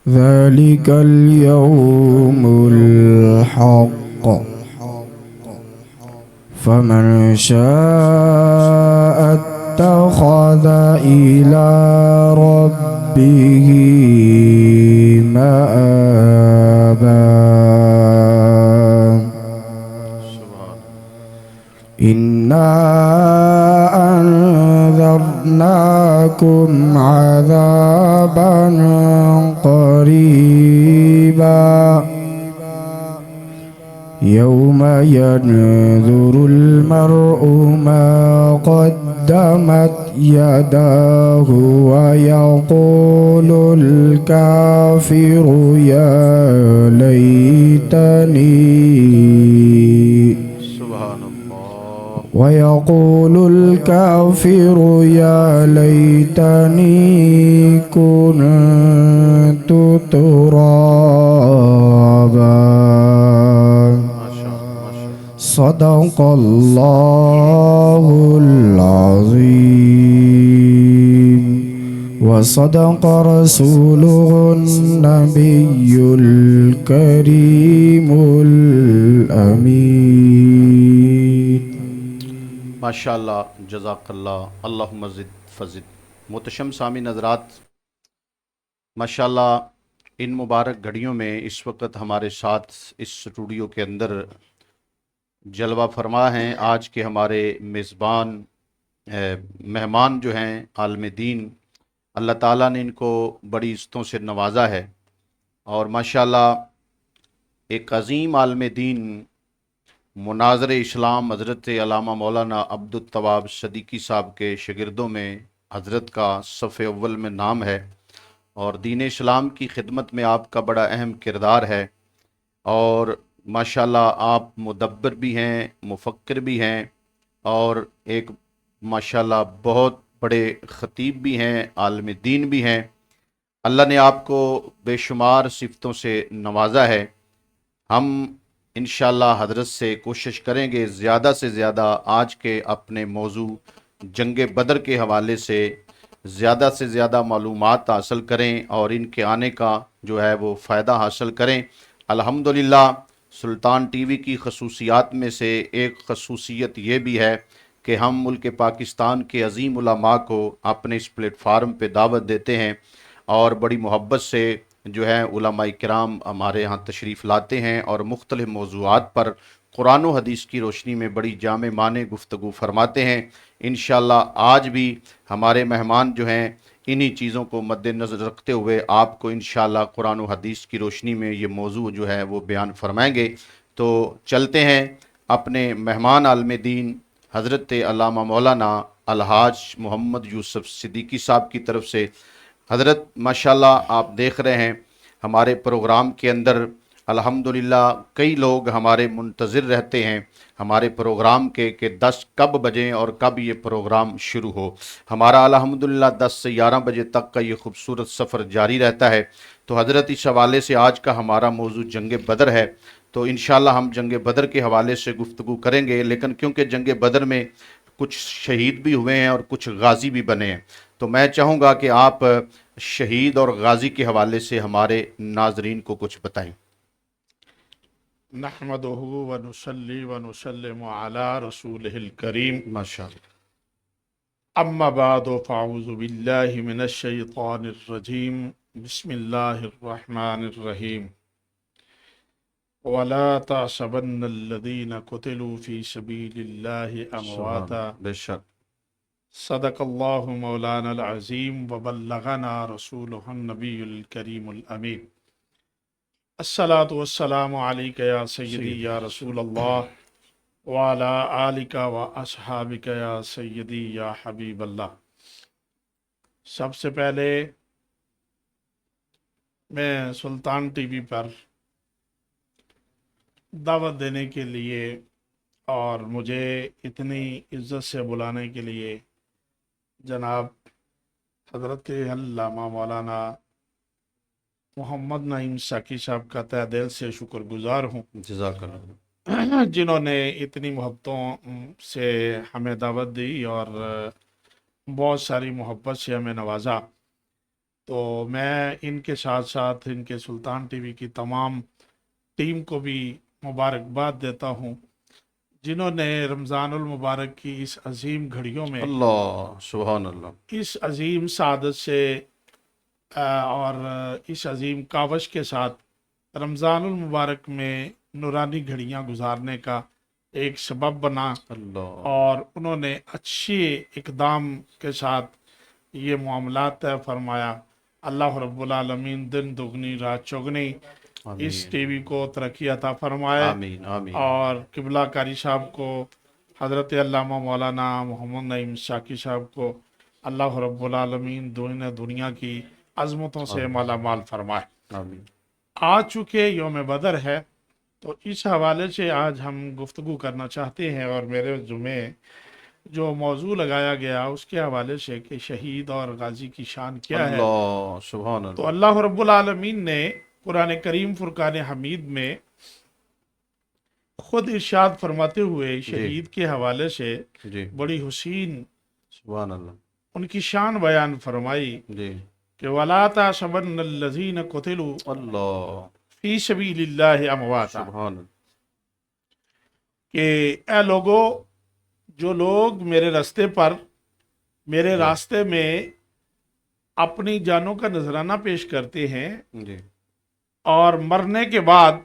ذلك اليوم الحق فمن شاء اتخذ إلى ربه مآبا سبحان إنا أنذرناكم عذابا قريبا يوم ينظر المرء ما قدمت يداه ويقول الكافر يا ليتني سبحان اللہ ويقول الكافر يا ليتني كنت ترابا ماشاء اللہ صدق الله العظيم وصدق رسوله النبي الكريم الأمين ماشاء اللہ جزاک اللہ اللہم زد فزد. محتشم سامعین حضرات، ماشاء اللہ ان مبارک گھڑیوں میں اس وقت ہمارے ساتھ اس اسٹوڈیو کے اندر جلوہ فرما ہیں آج کے ہمارے میزبان مہمان جو ہیں عالم دین. اللہ تعالیٰ نے ان کو بڑی عزتوں سے نوازا ہے اور ماشاءاللہ ایک عظیم عالم دین مناظر اسلام حضرت علامہ مولانا عبدالتواب صدیقی صاحب کے شاگردوں میں حضرت کا صف اول میں نام ہے اور دین اسلام کی خدمت میں آپ کا بڑا اہم کردار ہے اور ماشاءاللہ آپ مدبر بھی ہیں، مفکر بھی ہیں اور ایک ماشاءاللہ بہت بڑے خطیب بھی ہیں، عالم دین بھی ہیں. اللہ نے آپ کو بے شمار صفتوں سے نوازا ہے. ہم انشاءاللہ حضرت سے کوشش کریں گے زیادہ سے زیادہ آج کے اپنے موضوع جنگ بدر کے حوالے سے زیادہ معلومات حاصل کریں اور ان کے آنے کا جو ہے وہ فائدہ حاصل کریں. الحمدللہ سلطان ٹی وی کی خصوصیات میں سے ایک خصوصیت یہ بھی ہے کہ ہم ملک پاکستان کے عظیم علماء کو اپنے اس پلیٹ فارم پہ دعوت دیتے ہیں اور بڑی محبت سے جو ہے علماء کرام ہمارے ہاں تشریف لاتے ہیں اور مختلف موضوعات پر قرآن و حدیث کی روشنی میں بڑی جامع معنی گفتگو فرماتے ہیں. انشاءاللہ آج بھی ہمارے مہمان جو ہیں انہی چیزوں کو مد نظر رکھتے ہوئے آپ کو انشاءاللہ قرآن و حدیث کی روشنی میں یہ موضوع جو ہے وہ بیان فرمائیں گے. تو چلتے ہیں اپنے مہمان عالم دین حضرت علامہ مولانا الحاج محمد یوسف صدیقی صاحب کی طرف سے. حضرت ماشاءاللہ آپ دیکھ رہے ہیں ہمارے پروگرام کے اندر الحمدللہ کئی لوگ ہمارے منتظر رہتے ہیں ہمارے پروگرام کے کہ 10 کب بجیں اور کب یہ پروگرام شروع ہو. ہمارا الحمدللہ 10 سے 11 بجے تک کا یہ خوبصورت سفر جاری رہتا ہے. تو حضرت اس حوالے سے آج کا ہمارا موضوع جنگ بدر ہے تو انشاءاللہ ہم جنگ بدر کے حوالے سے گفتگو کریں گے، لیکن کیونکہ جنگ بدر میں کچھ شہید بھی ہوئے ہیں اور کچھ غازی بھی بنے ہیں تو میں چاہوں گا کہ آپ شہید اور غازی کے حوالے سے ہمارے ناظرین کو کچھ بتائیں. نحمده ونصلي ونسلم على رسوله الكريم ماشاءاللہ. أما بعد فأعوذ بالله من الشيطان الرجيم بسم الله الرحمن الرحيم ولا تحسبن الذين قتلوا في سبيل الله أمواتا بے شک صدق الله مولانا العظيم وبلغنا رسوله النبي الكريم الأمين. الصلاة والسلام عليك يا سيدي يا رسول الله وعلى آلك وأصحابك يا سيدي يا حبيب الله. سب سے پہلے میں سلطان ٹی وی پر دعوت دینے کے لیے اور مجھے اتنی عزت سے بلانے کے لیے جناب حضرت علامہ مولانا محمد نعیم ساکی صاحب کا تہ دل سے شکر گزار ہوں جزاک اللہ. جنہوں نے اتنی محبتوں سے ہمیں دعوت دی اور بہت ساری محبت سے ہمیں نوازا. تو میں ان کے ساتھ ساتھ ان کے سلطان ٹی وی کی تمام ٹیم کو بھی مبارکباد دیتا ہوں، جنہوں نے رمضان المبارک کی اس عظیم گھڑیوں میں اللہ سبحان اللہ، اس عظیم سعادت سے اور اس عظیم کاوش کے ساتھ رمضان المبارک میں نورانی گھڑیاں گزارنے کا ایک سبب بنا، اللہ اور انہوں نے اچھے اقدام کے ساتھ یہ معاملات طے فرمایا۔ اللہ رب العالمین دن دگنی رات چوگنی اس ٹی وی کو ترقی عطا فرمائے، آمین آمین، اور قبلہ کاری صاحب کو، حضرت علامہ مولانا محمد نعیم شاکی صاحب کو اللہ رب العالمین دنیا کی عظمتوں سے مالا مال فرمائے۔ آمین، آ چکے یوم بدر ہے، تو اس حوالے سے آج ہم گفتگو کرنا چاہتے ہیں، اور میرے ذمے جو موضوع لگایا گیا اس کے حوالے سے کہ شہید اور غازی کی شان کیا ہے۔ اللہ سبحان تو اللہ، اللہ رب العالمین نے قرآن کریم فرقان حمید میں خود ارشاد فرماتے ہوئے شہید کے حوالے سے جی بڑی حسین سبحان اللہ، ان کی شان بیان فرمائی جی کہ وَلَا تَحْسَبَنَّ الَّذِينَ قُتِلُوا اللہ فِي سَبِيلِ اللَّهِ أَمْوَاتًا، سبحان اللہ، کہ اے لوگو، جو لوگ میرے راستے پر، میرے راستے میں اپنی جانوں کا نذرانہ پیش کرتے ہیں، جی اور مرنے کے بعد،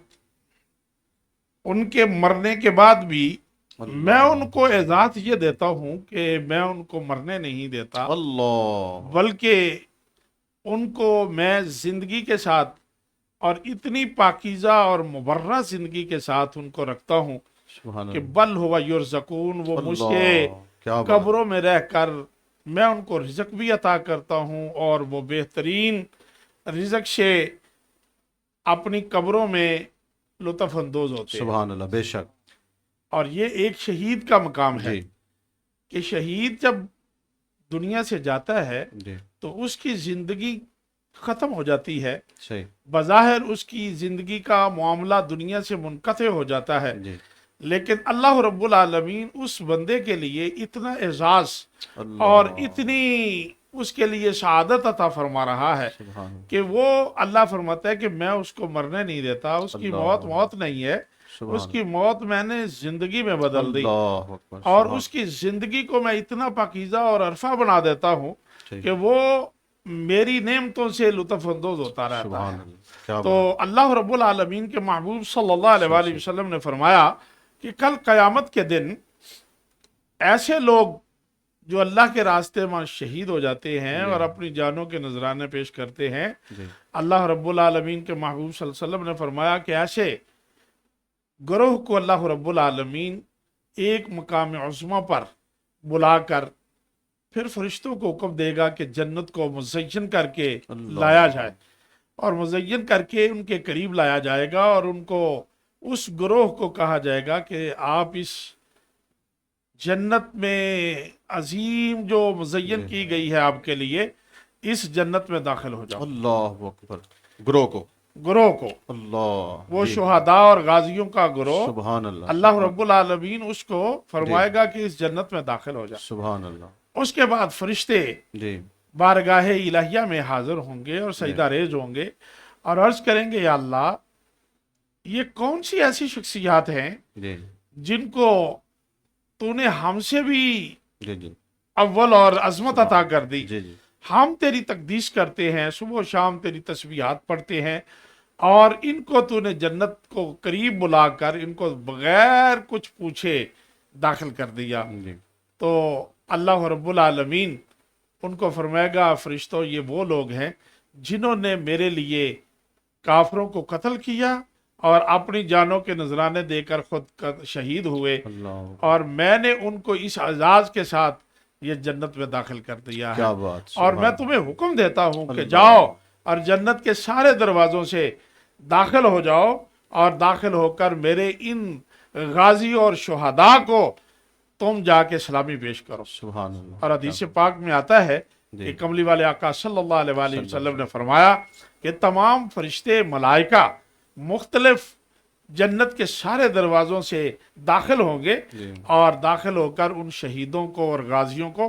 ان کے مرنے کے بعد بھی میں ان کو اعزاز یہ دیتا ہوں کہ میں ان کو مرنے نہیں دیتا، اللہ بلکہ ان کو میں زندگی کے ساتھ اور اتنی پاکیزہ اور مبرہ زندگی کے ساتھ ان کو رکھتا ہوں سبحان کہ اللہ، بل ہوا یرزقون، وہ مجھ کے اللہ کیا بات، قبروں میں رہ کر میں ان کو رزق بھی عطا کرتا ہوں، اور وہ بہترین رزق سے اپنی قبروں میں لطف اندوز ہوتے ہیں۔ سبحان اللہ، بے شک، اور یہ ایک شہید کا مقام ہے جی کہ شہید جب دنیا سے جاتا ہے جی تو اس کی زندگی ختم ہو جاتی ہے، صحیح، بظاہر اس کی زندگی کا معاملہ دنیا سے منقطع ہو جاتا ہے، جی لیکن اللہ رب العالمین اس بندے کے لیے اتنا اعزاز اللہ اور اتنی اس کے لیے سعادت عطا فرما رہا ہے سبحان اللہ، کہ وہ اللہ فرماتا ہے کہ میں اس کو مرنے نہیں دیتا، اس کی اللہ موت نہیں ہے، سبحان اس کی موت میں نے زندگی میں بدل دی، اللہ اکبر، اور سبحان اس کی زندگی کو میں اتنا پاکیزہ اور عرفہ بنا دیتا ہوں صحیح، کہ وہ میری نعمتوں سے لطف اندوز ہوتا رہتا سبحان ہے۔ اللہ، کیا تو بات، اللہ رب العالمین کے محبوب صلی اللہ علیہ وآلہ وسلم نے فرمایا کہ کل قیامت کے دن ایسے لوگ جو اللہ کے راستے میں شہید ہو جاتے ہیں اور اپنی جانوں کے نذرانے پیش کرتے ہیں، جی اللہ رب العالمین کے محبوب صلی اللہ علیہ وسلم نے فرمایا کہ ایسے گروہ کو اللہ رب العالمین ایک مقام عظمہ پر بلا کر پھر فرشتوں کو حکم دے گا کہ جنت کو مزین کر کے اللہ، لایا جائے، اور مزین کر کے ان کے قریب لایا جائے گا، اور ان کو اس گروہ کو کہا جائے گا کہ آپ اس جنت میں عظیم جو مزین کی گئی ہے آپ کے لیے، اس جنت میں داخل ہو جاؤ۔ اللہ اکبر، گروہ کو، گروہ کو، اللہ وہ جی، شہداء اور غازیوں کا گروہ، سبحان اللہ، اللہ رب العالمین اس کو فرمائے گا کہ اس جنت میں داخل ہو جائے۔ سبحان اللہ، اس کے بعد فرشتے جی بارگاہ الہیہ میں حاضر ہوں گے اور سجدہ ریز ہوں گے، اور عرض کریں گے یا اللہ، یہ کون سی ایسی شخصیات ہیں جی جن کو تو نے ہم سے بھی جی جی اول اور عظمت عطا کر دی، جی جی، ہم تیری تقدیس کرتے ہیں، صبح و شام تیری تسبیحات پڑھتے ہیں، اور ان کو تو نے جنت کو قریب بلا کر ان کو بغیر کچھ پوچھے داخل کر دیا۔ جی تو اللہ رب العالمین ان کو فرمائے گا فرشتوں، یہ وہ لوگ ہیں جنہوں نے میرے لیے کافروں کو قتل کیا اور اپنی جانوں کے نذرانے دے کر خود شہید ہوئے، اللہ، اور میں نے ان کو اس اعزاز کے ساتھ یہ جنت میں داخل کر دیا ہے، کیا بات، اور میں تمہیں حکم دیتا ہوں کہ جاؤ اور جنت کے سارے دروازوں سے داخل ہو جاؤ، اور داخل ہو کر میرے ان غازی اور شہداء کو تم جا کے سلامی پیش کرو۔ سبحان اللہ، اور حدیث پاک میں آتا ہے کہ کملی والے آقا صلی اللہ علیہ وآلہ وسلم نے فرمایا کہ تمام فرشتے، ملائکہ مختلف جنت کے سارے دروازوں سے داخل ہوں گے، جی اور داخل ہو کر ان شہیدوں کو اور غازیوں کو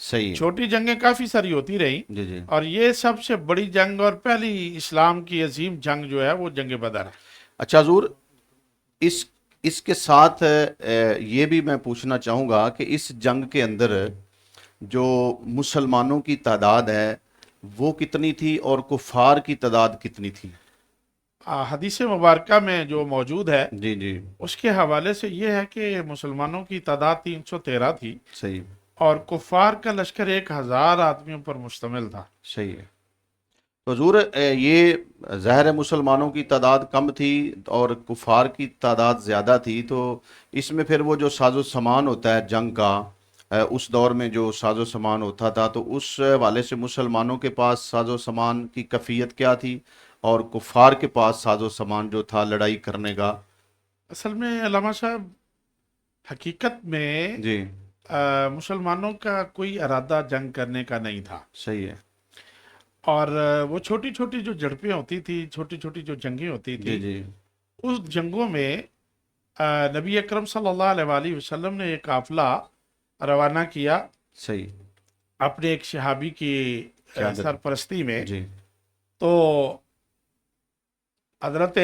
صحیح ہے. چھوٹی جنگیں کافی ساری ہوتی رہی، جی جی. اور یہ سب سے بڑی جنگ اور پہلی اسلام کی عظیم جنگ جو ہے وہ جنگ بدر ہے۔ اچھا حضور، اس کے ساتھ یہ بھی میں پوچھنا چاہوں گا کہ اس جنگ کے اندر جو مسلمانوں کی تعداد ہے وہ کتنی تھی اور کفار کی تعداد کتنی تھی؟ حدیث مبارکہ میں جو موجود ہے جی جی. اس کے حوالے سے یہ ہے کہ مسلمانوں کی تعداد 313 تھی، صحیح. اور کفار کا لشکر 1000 آدمیوں پر مشتمل تھا۔ صحیح ہے. تو حضور یہ ظاہر ہے مسلمانوں کی تعداد کم تھی اور کفار کی تعداد زیادہ تھی، تو اس میں پھر وہ جو ساز و سامان ہوتا ہے جنگ کا، اس دور میں جو ساز و سامان ہوتا تھا، تو اس حوالے سے مسلمانوں کے پاس ساز و سامان کی کیفیت کیا تھی اور کفار کے پاس ساز و سامان جو تھا لڑائی کرنے کا؟ اصل میں علامہ صاحب، حقیقت میں جی. مسلمانوں کا کوئی ارادہ جنگ کرنے کا نہیں تھا، صحیح ہے. اور وہ چھوٹی چھوٹی جو جھڑپیں ہوتی تھی، چھوٹی چھوٹی جو جنگیں ہوتی جی تھی، جی. اس جنگوں میں نبی اکرم صلی اللہ علیہ وآلہ وسلم نے ایک قافلہ روانہ کیا صحیح. اپنے ایک صحابی کی قیادت. سرپرستی میں۔ جی. تو حضرت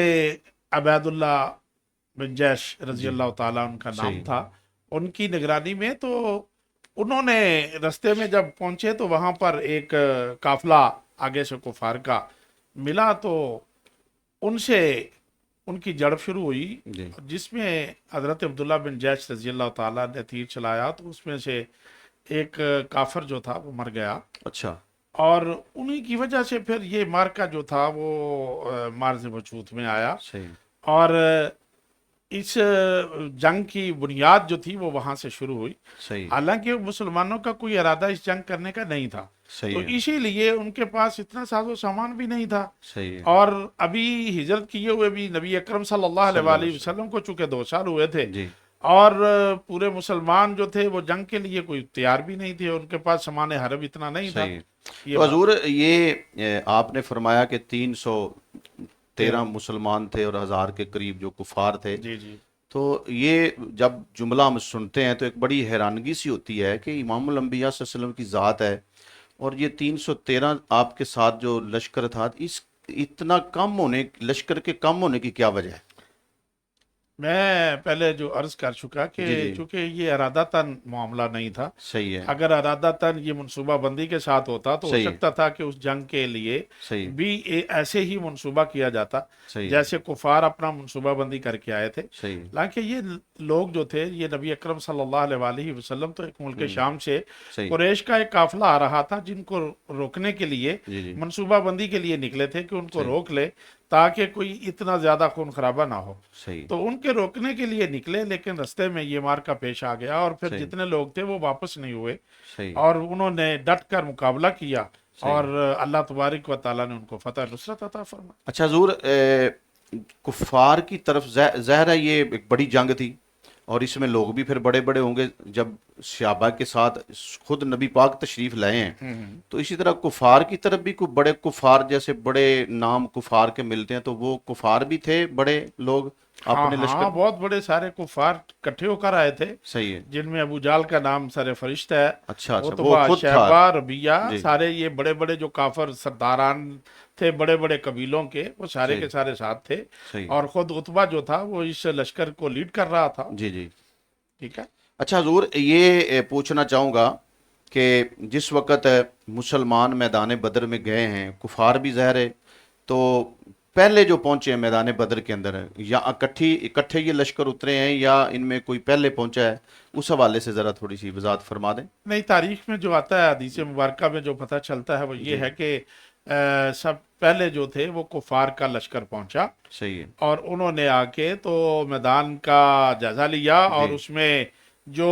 عبید اللہ بن جیش رضی جی. اللہ تعالیٰ ان کا نام صحیح. تھا، ان کی نگرانی میں۔ تو انہوں نے رستے میں جب پہنچے تو وہاں پر ایک قافلہ آگے سے کفار کا ملا، تو ان سے ان کی جڑپ شروع ہوئی، جی. جس میں حضرت عبداللہ بن جیش رضی اللہ تعالیٰ نے تیر چلایا، تو اس میں سے ایک کافر جو تھا وہ مر گیا، اچھا. اور انہی کی وجہ سے پھر یہ مارکا جو تھا وہ مارز وجود میں آیا، صحیح. اور اس جنگ کی بنیاد جو تھی وہ وہاں سے شروع ہوئی۔ صحیح. حالانکہ مسلمانوں کا کوئی ارادہ اس جنگ کرنے کا نہیں تھا، تو صحیح ہے. اسی لیے ان کے پاس اتنا ساز و سامان بھی نہیں تھا، صحیح ہے. اور ابھی ہجرت کیے ہوئے بھی نبی اکرم صلی اللہ صلی علیہ اللہ علیہ وآلہ وسلم کو چونکہ 2 سال ہوئے تھے، جی. اور پورے مسلمان جو تھے وہ جنگ کے لیے کوئی تیار بھی نہیں تھے، ان کے پاس سامان حرب اتنا نہیں تھا۔ صحیح. یہ تو بات حضور یہ آپ نے فرمایا کہ 313 مسلمان تھے اور 1000 کے قریب جو کفار تھے، جی جی تو یہ جب جملہ ہم سنتے ہیں تو ایک بڑی حیرانگی سی ہوتی ہے کہ امام الانبیاء صلی اللہ علیہ وسلم کی ذات ہے، اور یہ 313 آپ کے ساتھ جو لشکر تھا، اس اتنا کم ہونے، لشکر کے کم ہونے کی کیا وجہ ہے؟ میں پہلے جو عرض کر چکا کہ جی جی. چونکہ یہ ارادتاً معاملہ نہیں تھا، صحیح ہے. اگر ارادتاً یہ منصوبہ بندی کے ساتھ ہوتا تو ہو صحیح. سکتا تھا کہ اس جنگ کے لیے صحیح. بھی ایسے ہی منصوبہ کیا جاتا صحیح. جیسے کفار اپنا منصوبہ بندی کر کے آئے تھے۔ صحیح. حالانکہ یہ لوگ جو تھے، یہ نبی اکرم صلی اللہ علیہ وآلہ وسلم تو ایک ملک شام سے صحیح. قریش کا ایک قافلہ آ رہا تھا، جن کو روکنے کے لیے، جی جی. منصوبہ بندی کے لیے نکلے تھے کہ ان کو صحیح. روک لے تاکہ کوئی اتنا زیادہ خون خرابہ نہ ہو۔ صحیح. تو ان کے روکنے کے لیے نکلے، لیکن رستے میں یہ مارکا پیش آ گیا، اور پھر صحیح. جتنے لوگ تھے وہ واپس نہیں ہوئے، صحیح. اور انہوں نے ڈٹ کر مقابلہ کیا، صحیح. اور اللہ تبارک و تعالیٰ نے ان کو فتح نصرت عطا فرمائی۔ اچھا حضور، کفار کی طرف ظاہر ہے یہ ایک بڑی جنگ تھی، اور اس میں لوگ بھی پھر بڑے بڑے ہوں گے، جب صحابہ کے ساتھ خود نبی پاک تشریف لائے ہیں، تو اسی طرح کفار کی طرف بھی کوئی بڑے کفار، جیسے بڑے نام کفار کے ملتے ہیں، تو وہ کفار بھی تھے بڑے لوگ ہاں اپنے ہاں، لشکر؟ بہت بڑے سارے کفار اکٹھے ہو کر آئے تھے، صحیح ہے. جن میں ابو جال کا نام سر فرشت ہے، اچھا اچھا، وہ عتبہ، خود تھا. شیبہ، ربیہ، جی. سارے یہ بڑے بڑے جو کافر سرداران تھے بڑے بڑے قبیلوں کے، وہ سارے صحیح. کے سارے ساتھ تھے، صحیح. اور خود عتبہ جو تھا وہ اس لشکر کو لیڈ کر رہا تھا۔ جی جی. ٹھیک ہے۔ اچھا حضور، یہ پوچھنا چاہوں گا کہ جس وقت مسلمان میدان بدر میں گئے ہیں، کفار بھی ظاہر ہے، تو پہلے جو پہنچے ہیں میدان بدر کے اندر، یا اکٹھے یہ لشکر اترے ہیں، یا ان میں کوئی پہلے پہنچا ہے؟ اس حوالے سے ذرا تھوڑی سی وضاحت فرما دیں۔ نہیں، تاریخ میں جو آتا ہے، حدیث مبارکہ میں جو پتہ چلتا ہے وہ یہ ہے کہ سب پہلے جو تھے وہ کفار کا لشکر پہنچا، صحیح ہے. اور انہوں نے آ کے تو میدان کا جائزہ لیا، اور جی. اس میں جو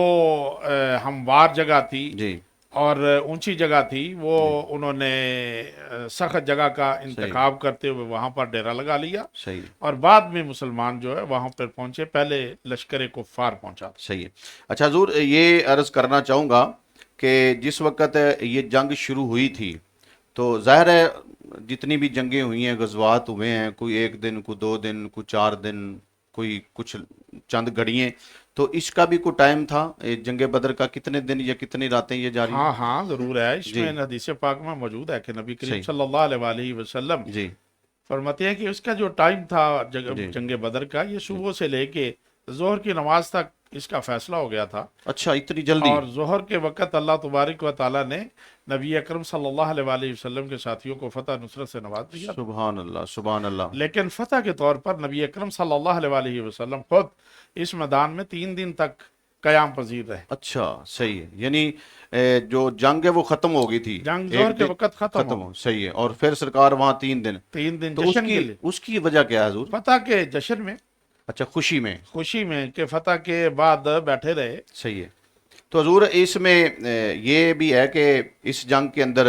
ہموار جگہ تھی جی. اور اونچی جگہ تھی، وہ انہوں نے سخت جگہ کا انتخاب کرتے ہوئے وہاں پر ڈیرا لگا لیا، صحیح. اور بعد میں مسلمان جو ہے وہاں پر پہنچے، پہلے لشکر کفار پہنچا۔ صحیح ہے. اچھا حضور، یہ عرض کرنا چاہوں گا کہ جس وقت یہ جنگ شروع ہوئی تھی، تو ظاہر ہے جتنی بھی جنگیں ہوئی ہیں، غزوات ہوئے ہیں، کوئی 1 دن، کوئی 2 دن، کوئی 4 دن، کوئی کچھ چند گھڑییں، تو اس کا بھی کوئی ٹائم تھا جنگ بدر کا؟ کتنے دن یا کتنی راتیں یہ جاری ہاں ہاں ضرور ہے، اس جی میں حدیث پاک میں موجود ہے کہ نبی کریم صحیح صلی اللہ علیہ وآلہ وسلم جی فرماتے ہیں کہ اس کا جو ٹائم تھا جی جنگ بدر کا، یہ جی صبح سے لے کے ظہر کی نماز تک اس کا فیصلہ ہو گیا تھا، اچھا اتنی جلدی؟ اور ظہر کے وقت اللہ تبارک و تعالیٰ نے نبی اکرم صلی اللہ علیہ وآلہ وسلم کے ساتھیوں کو فتح نصرت سے نواز دیا، سبحان اللہ سبحان اللہ لیکن فتح کے طور پر نبی اکرم صلی اللہ علیہ وآلہ وسلم خود اس میدان میں 3 دن تک قیام پذیر رہے۔ اچھا صحیح ہے، یعنی جو جنگ ہے وہ ختم ہو گئی تھی جنگ ایک ظہر کے دن وقت ختم ختم ہو، ہو، صحیح ہے، اور پھر سرکار وہاں 3 دن، 3 دن تو جشن کے لیے، اس کی وجہ کیا ہے حضور؟ فتح کے جشن میں، اچھا خوشی میں، خوشی میں کہ فتح کے بعد بیٹھے رہے۔ صحیح ہے۔ تو حضور اس میں یہ بھی ہے کہ اس جنگ کے اندر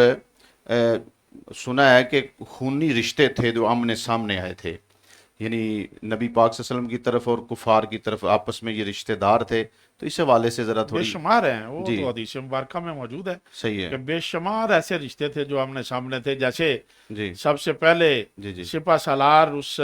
سنا ہے کہ خونی رشتے تھے جو آمنے سامنے آئے تھے، یعنی نبی پاک صلی اللہ علیہ وسلم کی طرف اور کفار کی طرف آپس میں یہ رشتے دار تھے، تو اس حوالے سے ذرا بے تھوڑی شمار ہیں، وہ جی تو حدیث مبارکہ میں موجود ہے صحیح کہ ہے بے شمار ایسے رشتے تھے جو آمنے سامنے تھے، جیسے جی سب سے پہلے جی جی سپہ سالار اس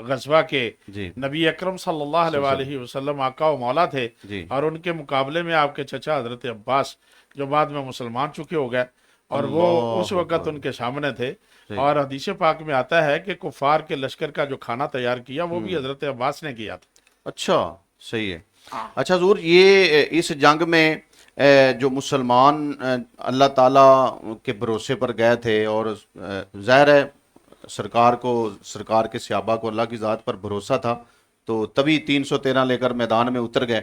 غزوہ کے جی نبی اکرم صلی اللہ علیہ وآلہ وسلم آقا و مولا تھے، جی اور ان کے مقابلے میں آپ کے چچا حضرت عباس جو بعد میں مسلمان چکے ہو گئے، اور وہ اس اللہ وقت اکبر، ان کے سامنے تھے، صحیح، اور حدیث پاک میں آتا ہے کہ کفار کے لشکر کا جو کھانا تیار کیا وہ بھی حضرت عباس نے کیا تھا۔ اچھا صحیح ہے۔ اچھا حضور یہ اس جنگ میں جو مسلمان اللہ تعالیٰ کے بھروسے پر گئے تھے، اور ظاہر ہے سرکار کو، سرکار کے صحابہ کو اللہ کی ذات پر بھروسہ تھا، تو تبھی 313 لے کر میدان میں اتر گئے،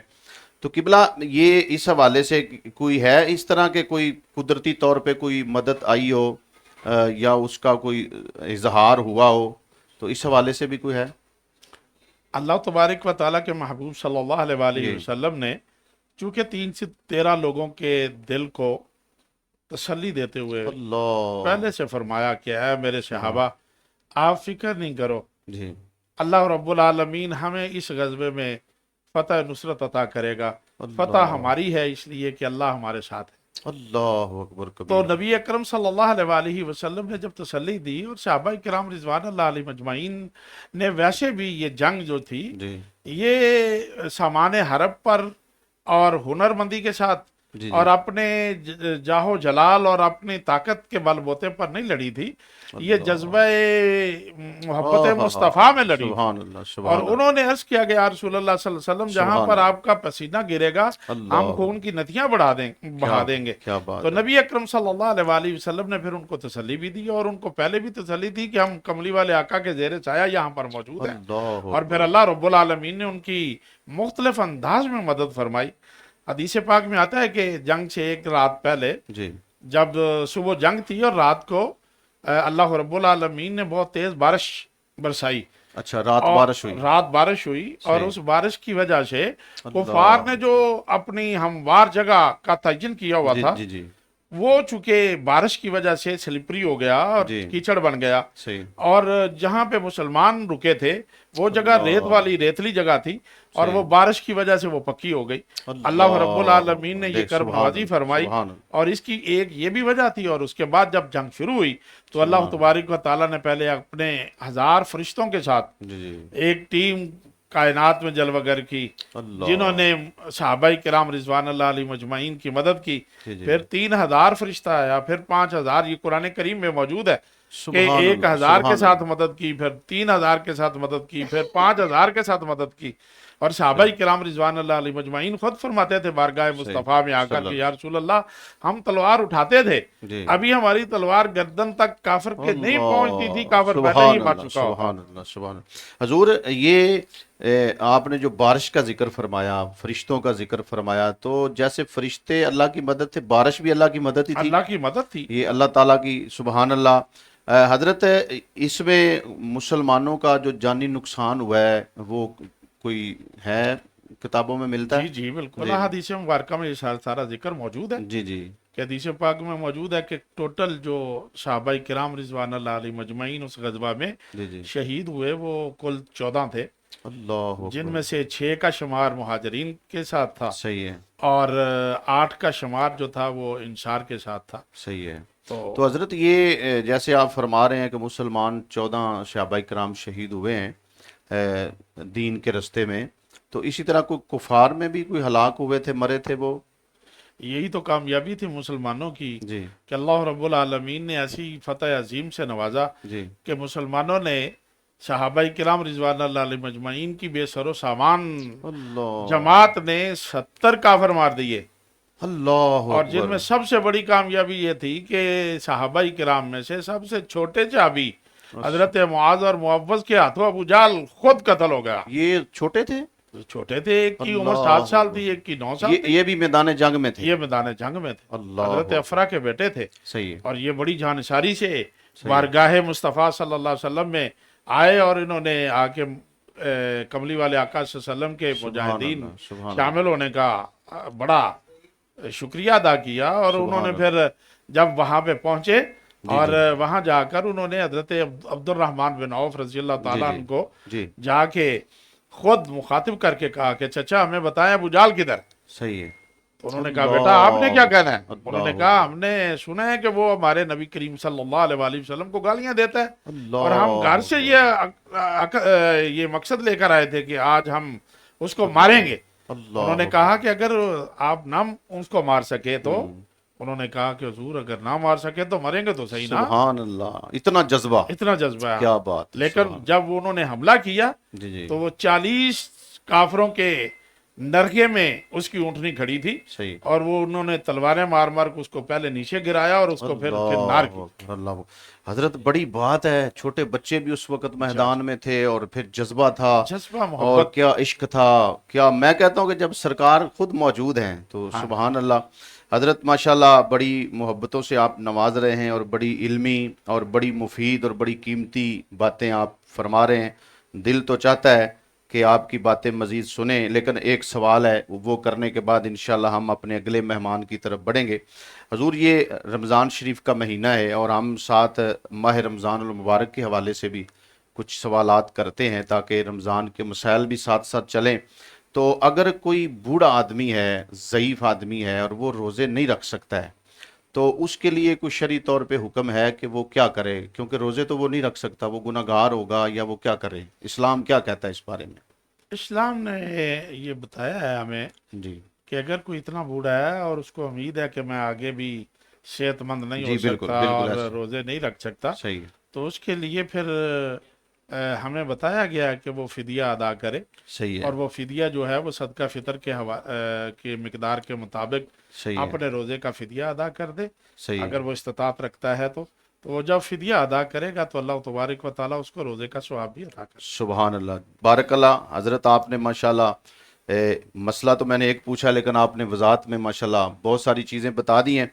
تو قبلہ یہ اس حوالے سے کوئی ہے اس طرح کے کوئی قدرتی طور پہ کوئی مدد آئی ہو یا اس کا کوئی اظہار ہوا ہو، تو اس حوالے سے بھی کوئی ہے؟ اللہ تبارک و تعالیٰ کے محبوب صلی اللہ علیہ وآلہ جی وسلم نے چونکہ 3 سے 13 لوگوں کے دل کو تسلی دیتے ہوئے اللہ پہلے سے فرمایا کہ اے میرے صحابہ، آپ فکر نہیں کرو، جی اللہ رب العالمین ہمیں اس غزوے میں فتح نصرت عطا کرے گا، فتح اللہ ہماری ہے اس لیے کہ اللہ ہمارے ساتھ ہے۔ اللہ اکبر تو کبیر، نبی اکرم صلی اللہ علیہ وآلہ وسلم نے جب تسلی دی، اور صحابہ کرام رضوان اللہ علیہ مجمعین نے ویسے بھی یہ جنگ جو تھی جی یہ سامان حرب پر اور ہنرمندی کے ساتھ جی اور جی اپنے جاہو جلال اور اپنی طاقت کے بل بوتے پر نہیں لڑی تھی، یہ اللہ، جذبہ محبت ہاں ہاں مصطفیٰ میں لڑی تھی، سبحان اللہ اور سبحان اللہ انہوں نے عرض کیا کہ یا رسول اللہ صلی اللہ علیہ وسلم جہاں سبحان پر اللہ، آپ کا پسینہ گرے گا ہم اللہ خون کی ندیاں بہا دیں گے۔ کیا تو بات ہے، نبی اکرم صلی اللہ علیہ وآلہ وسلم نے پھر ان کو تسلی بھی دی، اور ان کو پہلے بھی تسلی دی کہ ہم کملی والے آقا کے زیر سایہ یہاں پر موجود ہیں، اللہ اور پھر اللہ رب العالمین نے ان کی مختلف انداز میں مدد فرمائی۔ حدیث پاک میں آتا ہے کہ جنگ سے 1 رات پہلے جی جب صبح جنگ تھی اور رات کو اللہ رب العالمین نے بہت تیز بارش برسائی، اچھا رات اور بارش ہوئی، رات بارش ہوئی، اور صحیح، اس بارش کی وجہ سے اللہ، کفار نے جو اپنی ہموار جگہ کا تعین کیا ہوا جی تھا، جی جی وہ چونکہ بارش کی وجہ سے سلپری ہو گیا اور جی کیچڑ بن گیا، صحیح، اور جہاں پہ مسلمان رکے تھے وہ جگہ ریت والی ریتلی جگہ تھی، اور وہ بارش کی وجہ سے وہ پکی ہو گئی۔ اللہ رب العالمین نے یہ دیکھ کرم سبحان نوازی اللہ فرمائی، سبحان اللہ، اور اس کی ایک یہ بھی وجہ تھی، اور اس کے بعد جب جنگ شروع ہوئی تو اللہ تبارک و تعالیٰ نے پہلے اپنے 1000 فرشتوں کے ساتھ جی جی ایک ٹیم کائنات میں جلوہ گر کی، اللہ، جنہوں نے صحابہ کرام رضوان اللہ علیہ مجمعین کی مدد کی، جی جی پھر 3000 فرشتہ آیا، پھر 5000، یہ قرآن کریم میں موجود ہے کہ سبحان 1000 اللہ کے ساتھ مدد کی، پھر 3000 کے ساتھ مدد کی، پھر 5000 کے ساتھ مدد کی، اور صحابہ کرام رضوان اللہ علیہ مجمعین خود فرماتے تھے بارگاہ مصطفیٰ میں آ کر کہ یا رسول اللہ ہم تلوار اٹھاتے تھے، جی ابھی ہماری تلوار گردن تک کافر کے نہیں پہنچتی تھی، کافر پہلے سبحان ہی مار اللہ چکا ہوتا۔ سبحان اللہ سبحان اللہ۔ حضور یہ آپ نے جو بارش کا ذکر فرمایا، فرشتوں کا ذکر فرمایا، تو جیسے فرشتے اللہ کی مدد تھے، بارش بھی اللہ کی مدد ہی تھی، اللہ کی مدد تھی۔ یہ اللہ تعالیٰ کی، سبحان اللہ۔ حضرت اس میں مسلمانوں کا جو جانی نقصان ہوا ہے وہ کوئی ہے کتابوں میں ملتا جی ہے؟ جی بالکل، حدیث مبارکہ میں یہ سارا ذکر موجود ہے جی جی کہ حدیث پاک میں موجود ہے کہ ٹوٹل جو صحابہ کرام رضوان اللہ علیہ مجمعین اس غزوہ میں جی جی شہید ہوئے وہ کل 14 تھے، اللہ جن اکبر، میں سے 6 کا شمار مہاجرین کے ساتھ تھا، صحیح ہے اور 8 کا شمار جو تھا وہ انصار کے ساتھ تھا۔ صحیح ہے۔ تو تو حضرت یہ جیسے آپ فرما رہے ہیں کہ مسلمان 14 صحابہ کرام شہید ہوئے ہیں دین کے رستے میں، تو اسی طرح کوئی کفار میں بھی کوئی ہلاک ہوئے تھے، مرے تھے وہ؟ یہی تو کامیابی تھی مسلمانوں کی جی کہ اللہ رب العالمین نے ایسی فتح عظیم سے نوازا جی کہ مسلمانوں نے صحابہ کرام رضوان اللہ علیہ مجمعین کی بے سر و سامان اللہ جماعت نے 70 کافر مار دیے، اللہ اور جن اکبر، میں سب سے بڑی کامیابی یہ تھی کہ صحابہ کرام میں سے سب سے چھوٹے صحابی حضرت معاذ اور معوذ کے ہاتھوں ابو جہل خود قتل ہو گیا۔ یہ چھوٹے تھے؟ چھوٹے تھے، ایک کی عمر اللہ 7 سال تھی، ایک کی 9 سال تھی، یہ بھی میدان جنگ میں تھے؟ یہ میدان جنگ میں تھے، اللہ حضرت افرا کے بیٹے تھے، صحیح ہے، اور یہ بڑی جانشاری سے بارگاہ مصطفیٰ صلی اللہ علیہ وسلم میں آئے، اور انہوں نے آ کے کملی والے آقا صلی اللہ علیہ وسلم کے مجاہدین اللہ، سبحان شامل ہونے کا بڑا شکریہ ادا کیا، اور انہوں نے پھر جب وہاں پہ پہنچے اور وہاں جا کر انہوں نے حضرت عبد الرحمن بن عوف رضی اللہ تعالیٰ عنہ کو جی جا کے خود مخاطب کر کے کہا کہ چچا ہمیں بتائیں ابو جہل کدھر؟ صحیح ہے، تو انہوں نے کہا بیٹا آپ نے کیا کہنا ہے؟ انہوں نے کہا ہم نے سنا ہے کہ وہ ہمارے نبی کریم صلی اللہ علیہ وآلہ وسلم کو گالیاں دیتا ہے، اور ہم گھر سے یہ مقصد لے کر آئے تھے کہ آج ہم اس کو ماریں گے۔ اللہ انہوں نے کہا کہ اگر آپ نہ اس کو مار سکے تو، انہوں نے کہا کہ حضور اگر نہ مار سکے تو مریں گے تو صحیح نا، سبحان اللہ، اتنا جذبہ، اتنا جذبہ ہے۔ کیا بات، لیکن جب انہوں نے حملہ کیا جی جی تو وہ 40 کافروں کے نرگے میں اس کی اونٹنی کھڑی تھی، صحیح، اور وہ انہوں نے تلواریں مار مار کے اس کو پہلے نیچے گرایا اور اس کو پھر نار کی۔ اللہ حضرت بڑی بات ہے، چھوٹے بچے بھی اس وقت میدان میں تھے، اور پھر جذبہ تھا، جذبہ اور محبت، کیا عشق تھا، کیا میں کہتا ہوں کہ جب سرکار خود موجود ہیں تو سبحان اللہ۔ حضرت ماشاءاللہ بڑی محبتوں سے آپ نواز رہے ہیں، اور بڑی علمی اور بڑی مفید اور بڑی قیمتی باتیں آپ فرما رہے ہیں، دل تو چاہتا ہے کہ آپ کی باتیں مزید سنیں، لیکن ایک سوال ہے، وہ کرنے کے بعد انشاءاللہ ہم اپنے اگلے مہمان کی طرف بڑھیں گے۔ حضور یہ رمضان شریف کا مہینہ ہے، اور ہم ساتھ ماہ رمضان المبارک کے حوالے سے بھی کچھ سوالات کرتے ہیں تاکہ رمضان کے مسائل بھی ساتھ ساتھ چلیں۔ تو اگر کوئی بوڑھا آدمی ہے، ضعیف آدمی ہے، اور وہ روزے نہیں رکھ سکتا ہے، تو اس کے لیے کوئی شرعی طور پہ حکم ہے کہ وہ کیا کرے؟ کیونکہ روزے تو وہ نہیں رکھ سکتا، وہ گناہ گار ہوگا، یا وہ کیا کرے؟ اسلام کیا کہتا ہے اس بارے میں؟ اسلام نے یہ بتایا ہے ہمیں جی کہ اگر کوئی اتنا بوڑھا ہے اور اس کو امید ہے کہ میں آگے بھی صحت مند نہیں ہو جی بالکل سکتا بالکل اور ایسا، روزے نہیں رکھ سکتا، صحیح ہے، تو اس کے لیے پھر ہمیں بتایا گیا ہے کہ وہ فدیہ ادا کرے، صحیح ہے، اور وہ فدیہ جو ہے وہ صدقہ فطر کے مقدار کے مطابق صحیح ہے، اپنے روزے کا فدیہ ادا کر دے، صحیح ہے، اگر وہ استطاعت رکھتا ہے تو وہ جب فدیہ ادا کرے گا تو اللہ تبارک و تعالیٰ اس کو روزے کا ثواب بھی عطا کرے۔ سبحان اللہ، بارک اللہ۔ حضرت آپ نے ماشاءاللہ مسئلہ تو میں نے ایک پوچھا، لیکن آپ نے وضاحت میں ماشاءاللہ بہت ساری چیزیں بتا دی ہیں۔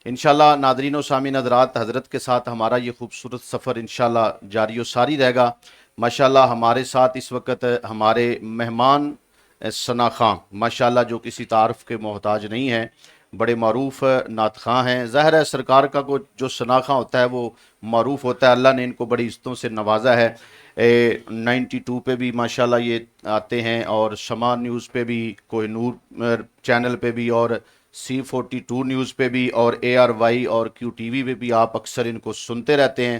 انشاءاللہ ناظرین و سامعین حضرات، حضرت کے ساتھ ہمارا یہ خوبصورت سفر انشاءاللہ جاری و ساری رہے گا۔ ماشاءاللہ ہمارے ساتھ اس وقت ہمارے مہمان ثنا خاں، ماشاءاللہ جو کسی تعارف کے محتاج نہیں ہیں، بڑے معروف نعت خواں ہیں۔ ظاہر ہے سرکار کا کو جو ثنا خاں ہوتا ہے وہ معروف ہوتا ہے، اللہ نے ان کو بڑی عزتوں سے نوازا ہے۔ 92 پہ بھی ماشاءاللہ یہ آتے ہیں، اور شمع نیوز پہ بھی، کوہ نور چینل پہ بھی، اور C42 نیوز پہ بھی، اور ARY اور QTV پہ بھی آپ اکثر ان کو سنتے رہتے ہیں۔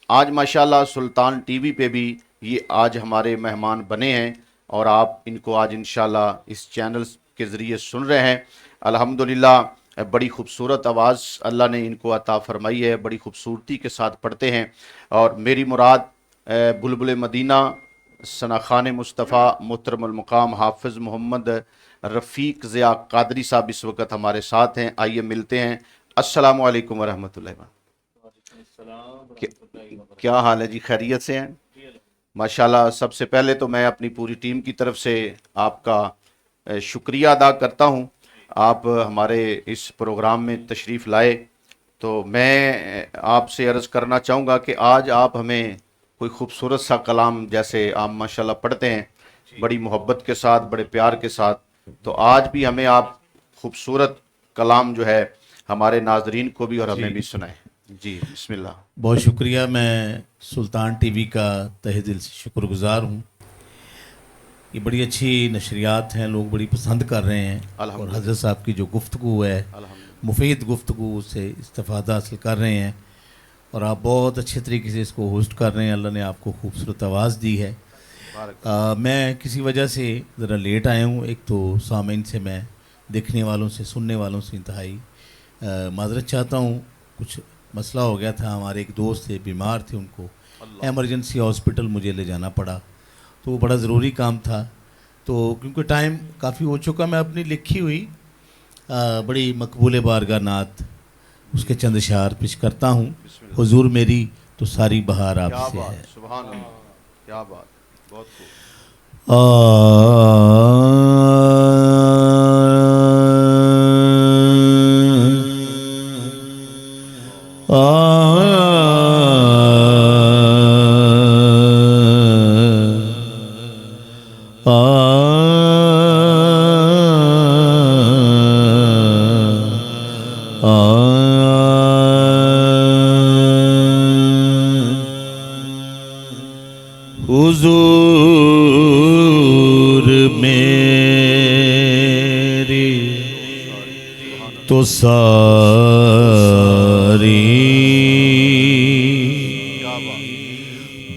آج ماشاءاللہ سلطان ٹی وی پہ بھی یہ آج ہمارے مہمان بنے ہیں، اور آپ ان کو آج انشاءاللہ اس چینل کے ذریعے سن رہے ہیں۔ الحمدللہ بڑی خوبصورت آواز اللہ نے ان کو عطا فرمائی ہے، بڑی خوبصورتی کے ساتھ پڑھتے ہیں، اور میری مراد بلبل مدینہ ثنا خان مصطفیٰ محترم المقام حافظ محمد رفیق ضیاء قادری صاحب اس وقت ہمارے ساتھ ہیں۔ آئیے ملتے ہیں۔ السلام علیکم ورحمۃ اللہ وبرکاتہ۔ کیا حال ہے جی؟ خیریت سے ہیں؟ ماشاءاللہ سب سے پہلے تو میں اپنی پوری ٹیم کی طرف سے آپ کا شکریہ ادا کرتا ہوں، آپ ہمارے اس پروگرام میں تشریف لائے۔ تو میں آپ سے عرض کرنا چاہوں گا کہ آج آپ ہمیں کوئی خوبصورت سا کلام جیسے آپ ماشاءاللہ پڑھتے ہیں بڑی محبت کے ساتھ، بڑے پیار کے ساتھ، تو آج بھی ہمیں آپ خوبصورت کلام جو ہے ہمارے ناظرین کو بھی اور ہمیں بھی سنائیں۔ جی بسم اللہ۔ بہت شکریہ، میں سلطان ٹی وی کا تہہ دل سے شکر گزار ہوں۔ یہ بڑی اچھی نشریات ہیں، لوگ بڑی پسند کر رہے ہیں، اور حضرت صاحب کی جو گفتگو ہے مفید گفتگو سے استفادہ حاصل کر رہے ہیں، اور آپ بہت اچھے طریقے سے اس کو ہوسٹ کر رہے ہیں۔ اللہ نے آپ کو خوبصورت آواز دی ہے۔ میں کسی وجہ سے ذرا لیٹ آیا ہوں. ایک تو سامعین سے میں دیکھنے والوں سے سننے والوں سے انتہائی معذرت چاہتا ہوں. کچھ مسئلہ ہو گیا تھا, ہمارے ایک دوست تھے بیمار تھے, ان کو ایمرجنسی ہاسپٹل مجھے لے جانا پڑا, تو وہ بڑا ضروری کام تھا. تو کیونکہ ٹائم کافی ہو چکا, میں اپنی لکھی ہوئی بڑی مقبول بارگاہ نعت اس کے چند اشعار پیش کرتا ہوں. حضور میری تو ساری بہار آپ سے ہے. سبحان اللہ, کیا بات, بہت خوب. حضور میری تو ساری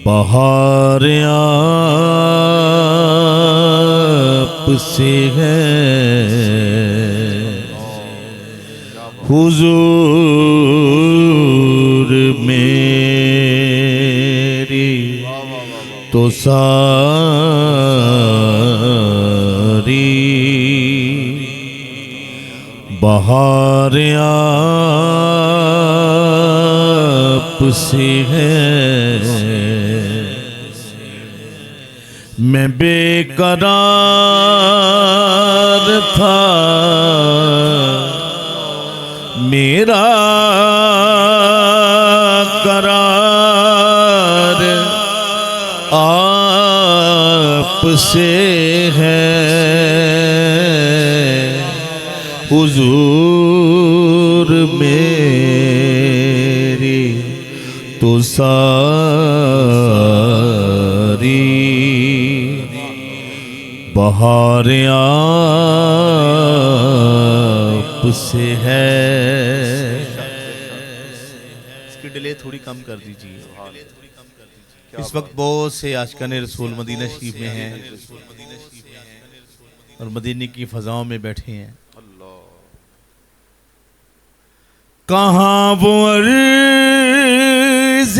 بہار آپ سے ہے. حضور میری تو ساری بہار آپ سے ہے. میں بے قرار تھا, میرا قرار آپ سے ہے. حضور میری تو ساری بہار آپ سے ہے. اس کی ڈیلے تھوڑی کم کر دیجیے. اس وقت بہت سے عاشقان رسول مدینہ شریف میں ہیں اور مدینہ کی فضاؤں میں بیٹھے ہیں. کہاں وہ عرض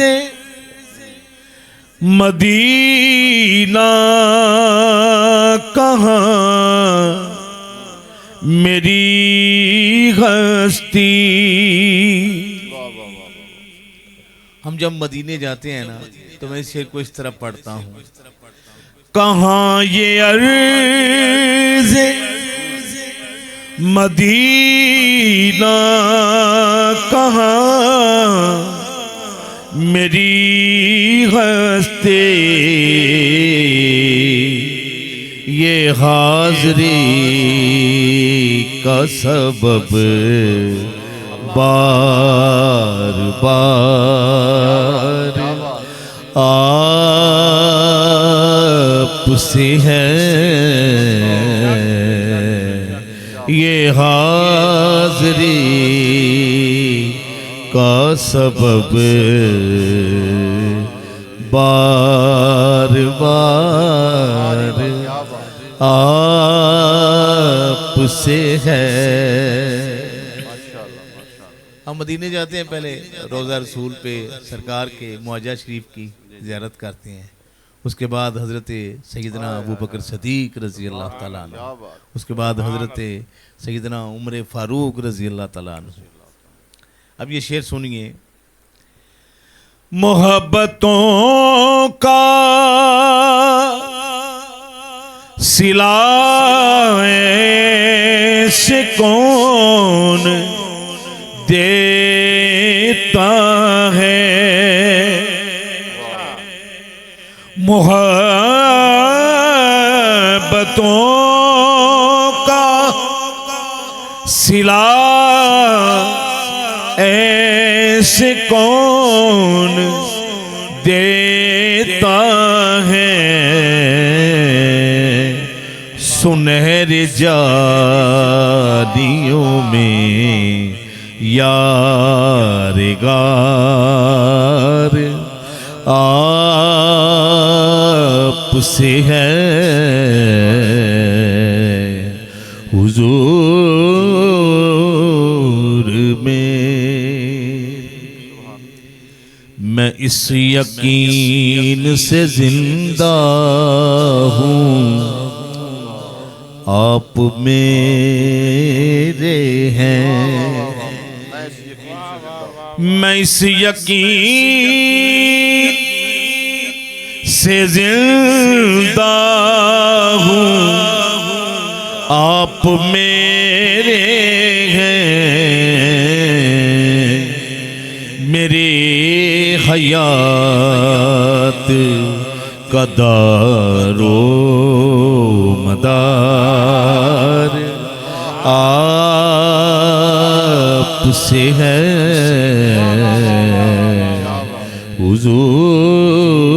مدینہ, کہاں میری ہستی. ہم جب مدینے جاتے ہیں نا تو میں اس شعر کو اس طرح پڑھتا ہوں. کہاں یہ عرض مدینہ, کہاں میری ہستی. یہ حاضری کا سبب بار بار آپ سے ہے. یہ حاضری کا سبب بار بار آپ سے ہے. ہم مدینے جاتے ہیں, پہلے روضہ رسول پہ سرکار کے معجزہ شریف کی زیارت کرتے ہیں, اس کے بعد حضرت سیدنا ابو بکر صدیق رضی اللہ تعالیٰ عنہ, اس کے بعد حضرت سیدنا عمر فاروق رضی اللہ تعالیٰ عنہ. اب یہ شعر سنیے. محبتوں کا صلہ ایسے کون دیتا ہے. محبتوں کا صلہ ایسے کون دیتا ہے. سنہرے جادیوں میں یارگار آپ آپ سے ہے حضور میں اس یقین سے زندہ ہوں آپ میرے ہیں میں اس یقین سے زندہ ہوں آپ میرے ہیں میری حیات کا دار و مدار آپ سے ہے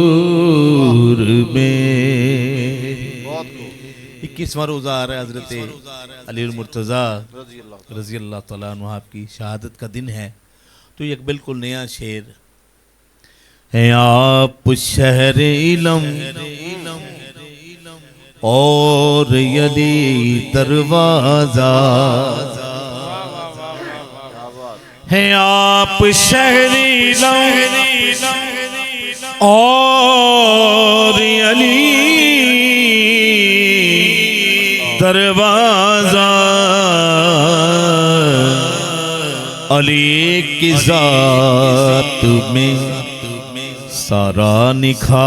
حضور میں 21واں روزہ آ رہا ہے حضرت علی المرتضیٰ رضی اللہ تعالیٰ عنہ آپ کی شہادت کا دن ہے تو یہ ایک بالکل نیا شعر ہے آپ شہر علم اور علی دروازہ ہے آپ شہر علم اور علی دروازہ علی کی ذات میں سارا نکھار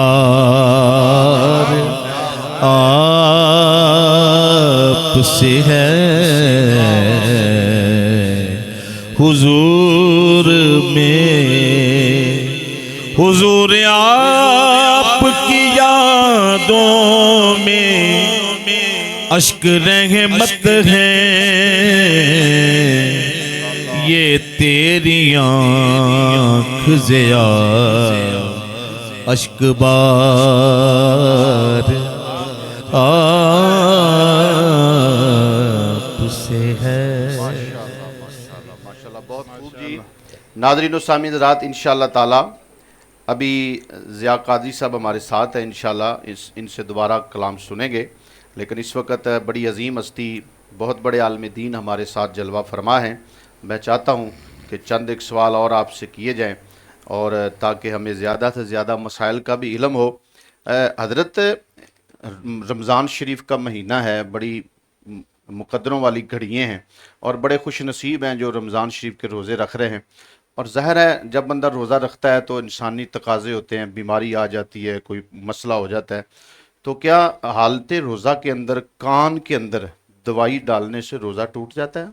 آپ سے ہے حضور میں حضور آپ کی یادوں میں اشک رحمت ہیں یہ تیری آنکھ ضیا اشک بار آپ سے ہے ماشاءاللہ بہت خوب جی ناظرین و سامعین حضرات انشاءاللہ تعالی ابھی ضیاء قادری صاحب ہمارے ساتھ ہیں انشاءاللہ ان سے دوبارہ کلام سنیں گے لیکن اس وقت بڑی عظیم ہستی بہت بڑے عالم دین ہمارے ساتھ جلوہ فرما ہیں میں چاہتا ہوں کہ چند ایک سوال اور آپ سے کیے جائیں اور تاکہ ہمیں زیادہ سے زیادہ مسائل کا بھی علم ہو حضرت رمضان شریف کا مہینہ ہے بڑی مقدروں والی گھڑیاں ہیں اور بڑے خوش نصیب ہیں جو رمضان شریف کے روزے رکھ رہے ہیں اور ظاہر ہے جب بندہ روزہ رکھتا ہے تو انسانی تقاضے ہوتے ہیں بیماری آ جاتی ہے کوئی مسئلہ ہو جاتا ہے تو کیا حالت روزہ کے اندر کان کے اندر دوائی ڈالنے سے روزہ ٹوٹ جاتا ہے؟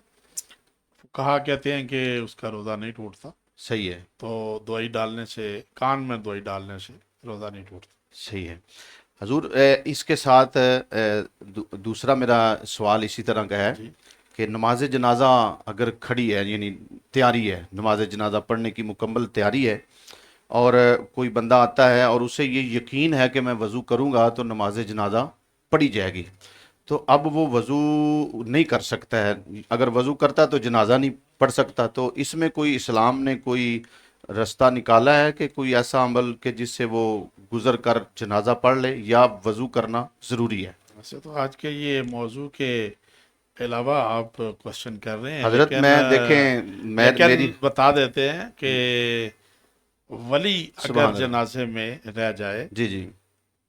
کہا کہتے ہیں کہ اس کا روزہ نہیں ٹوٹتا صحیح ہے تو دوائی ڈالنے سے کان میں دوائی ڈالنے سے روزہ نہیں ٹوٹتا صحیح ہے حضور اس کے ساتھ دوسرا میرا سوال اسی طرح کا ہے کہ نماز جنازہ اگر کھڑی ہے یعنی تیاری ہے نماز جنازہ پڑھنے کی مکمل تیاری ہے اور کوئی بندہ آتا ہے اور اسے یہ یقین ہے کہ میں وضو کروں گا تو نماز جنازہ پڑھی جائے گی تو اب وہ وضو نہیں کر سکتا ہے اگر وضو کرتا تو جنازہ نہیں پڑھ سکتا تو اس میں کوئی اسلام نے کوئی رستہ نکالا ہے کہ کوئی ایسا عمل کہ جس سے وہ گزر کر جنازہ پڑھ لے یا وضو کرنا ضروری ہے؟ ویسے تو آج کے یہ موضوع کے علاوہ آپ کوشچن کر رہے ہیں حضرت میں دیکھیں میری بتا دیتے ہیں کہ ولی اگر جنازے میں رہ جائے جی جی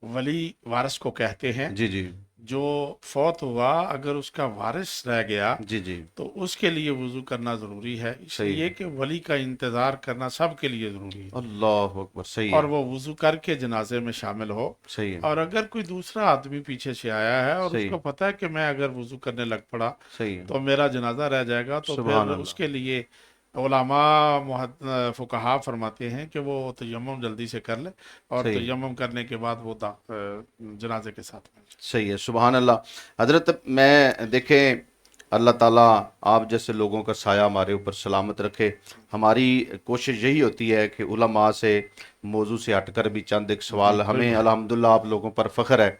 ولی وارث کو کہتے ہیں جی جی جو فوت ہوا اگر اس کا وارث رہ گیا جی جی تو اس کے لیے وضو کرنا ضروری ہے اس لیے کہ ولی کا انتظار کرنا سب کے لیے ضروری ہے اللہ اکبر صحیح اور وہ وضو کر کے جنازے میں شامل ہو صحیح ہے اور اگر کوئی دوسرا آدمی پیچھے سے آیا ہے اور اس کو پتہ ہے کہ میں اگر وضو کرنے لگ پڑا تو میرا جنازہ رہ جائے گا تو پھر اس کے لیے علماء فقہا فرماتے ہیں کہ وہ تیمم جلدی سے کر لے اور تیمم کرنے کے بعد وہ جنازے کے ساتھ صحیح ہے سبحان اللہ حضرت میں دیکھیں اللہ تعالیٰ آپ جیسے لوگوں کا سایہ ہمارے اوپر سلامت رکھے ہماری کوشش یہی ہوتی ہے کہ علماء سے موضوع سے ہٹ کر بھی چند ایک سوال ہمیں الحمدللہ آپ لوگوں پر فخر ہے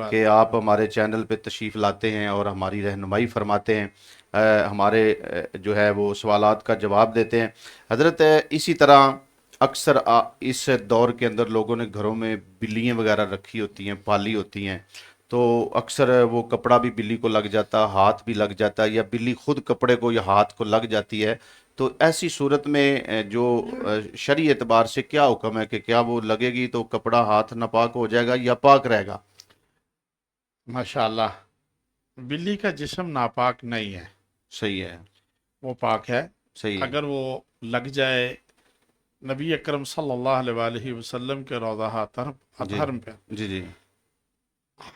کہ آپ ہمارے چینل پہ تشریف لاتے ہیں اور ہماری رہنمائی فرماتے ہیں ہمارے جو ہے وہ سوالات کا جواب دیتے ہیں حضرت اسی طرح اکثر اس دور کے اندر لوگوں نے گھروں میں بلیاں وغیرہ رکھی ہوتی ہیں، پالی ہوتی ہیں، تو اکثر وہ کپڑا بھی بلی کو لگ جاتا، ہاتھ بھی لگ جاتا ہے، یا بلی خود کپڑے کو یا ہاتھ کو لگ جاتی ہے، تو ایسی صورت میں جو شرعی اعتبار سے کیا حکم ہے کہ کیا وہ لگے گی تو کپڑا ہاتھ ناپاک ہو جائے گا یا پاک رہے گا؟ ماشاءاللہ، بلی کا جسم ناپاک نہیں ہے، صحیح ہے، وہ پاک ہے۔ صحیح ہے، اگر وہ لگ جائے نبی اکرم صلی اللہ علیہ وآلہ وسلم کے روضہ جی اطہر پہ، جی جی،